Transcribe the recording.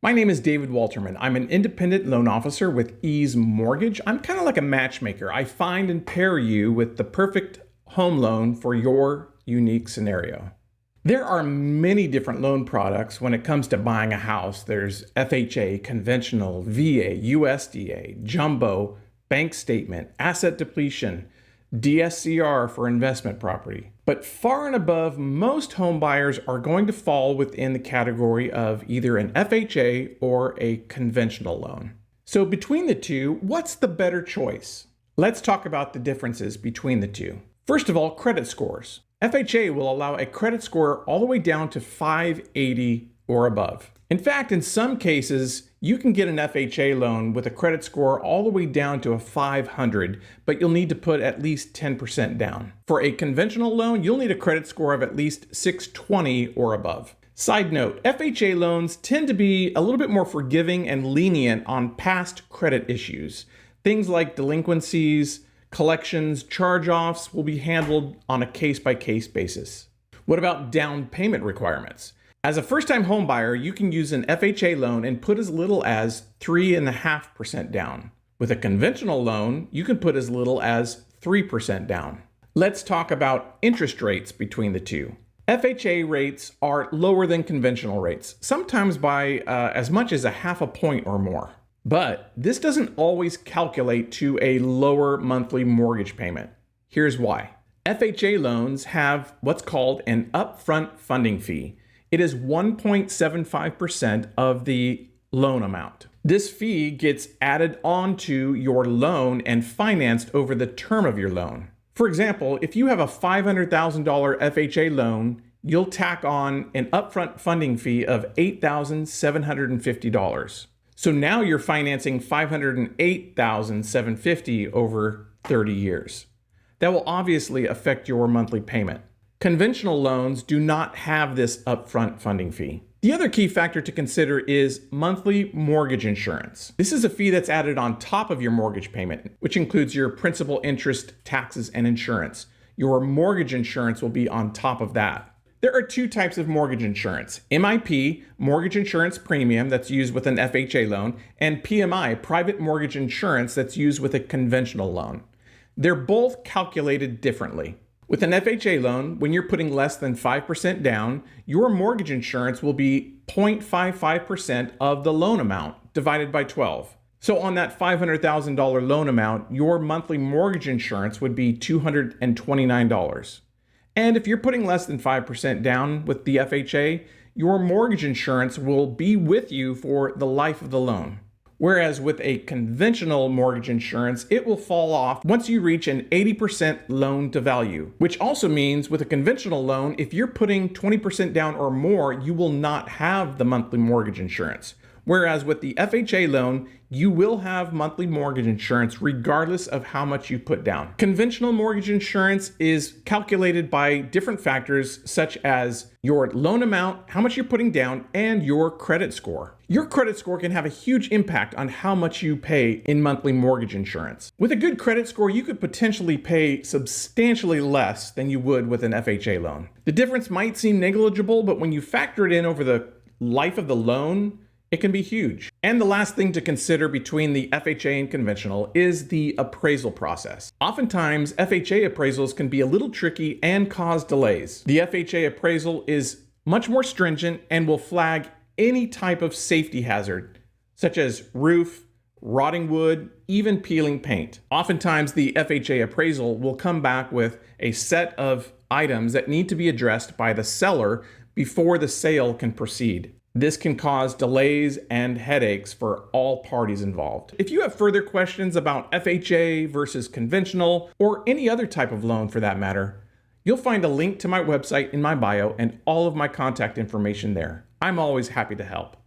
My name is David Walterman. I'm an independent loan officer with Ease Mortgage. I'm kind of like a matchmaker. I find and pair you with the perfect home loan for your unique scenario. There are many different loan products when it comes to buying a house. There's FHA, conventional, VA, USDA, jumbo, bank statement, asset depletion, DSCR for investment property. But far and above, most home buyers are going to fall within the category of either an FHA or a conventional loan. So between the two, what's the better choice? Let's talk about the differences between the two. First of all, credit scores. FHA will allow a credit score all the way down to 580 or above. In fact, in some cases, you can get an FHA loan with a credit score all the way down to a 500, but you'll need to put at least 10% down. For a conventional loan, you'll need a credit score of at least 620 or above. Side note, FHA loans tend to be a little bit more forgiving and lenient on past credit issues. Things like delinquencies, collections, charge-offs will be handled on a case-by-case basis. What about down payment requirements? As a first-time home buyer, you can use an FHA loan and put as little as 3.5% down. With a conventional loan, you can put as little as 3% down. Let's talk about interest rates between the two. FHA rates are lower than conventional rates, sometimes by as much as a half a point or more. But this doesn't always calculate to a lower monthly mortgage payment. Here's why. FHA loans have what's called an upfront funding fee. It is 1.75% of the loan amount. This fee gets added onto your loan and financed over the term of your loan. For example, if you have a $500,000 FHA loan, you'll tack on an upfront funding fee of $8,750. So now you're financing $508,750 over 30 years. That will obviously affect your monthly payment. Conventional loans do not have this upfront funding fee. The other key factor to consider is monthly mortgage insurance. This is a fee that's added on top of your mortgage payment, which includes your principal, interest, taxes, and insurance. Your mortgage insurance will be on top of that. There are two types of mortgage insurance: MIP, mortgage insurance premium, that's used with an FHA loan, and PMI, private mortgage insurance, that's used with a conventional loan. They're both calculated differently. With an FHA loan, when you're putting less than 5% down, your mortgage insurance will be 0.55% of the loan amount divided by 12. So on that $500,000 loan amount, your monthly mortgage insurance would be $229. And if you're putting less than 5% down with the FHA, your mortgage insurance will be with you for the life of the loan. Whereas with a conventional mortgage insurance, it will fall off once you reach an 80% loan to value, which also means with a conventional loan, if you're putting 20% down or more, you will not have the monthly mortgage insurance. Whereas with the FHA loan, you will have monthly mortgage insurance regardless of how much you put down. Conventional mortgage insurance is calculated by different factors such as your loan amount, how much you're putting down, and your credit score. Your credit score can have a huge impact on how much you pay in monthly mortgage insurance. With a good credit score, you could potentially pay substantially less than you would with an FHA loan. The difference might seem negligible, but when you factor it in over the life of the loan, it can be huge. And the last thing to consider between the FHA and conventional is the appraisal process. Oftentimes, FHA appraisals can be a little tricky and cause delays. The FHA appraisal is much more stringent and will flag any type of safety hazard, such as roof, rotting wood, even peeling paint. Oftentimes, the FHA appraisal will come back with a set of items that need to be addressed by the seller before the sale can proceed. This can cause delays and headaches for all parties involved. If you have further questions about FHA versus conventional, or any other type of loan for that matter, you'll find a link to my website in my bio and all of my contact information there. I'm always happy to help.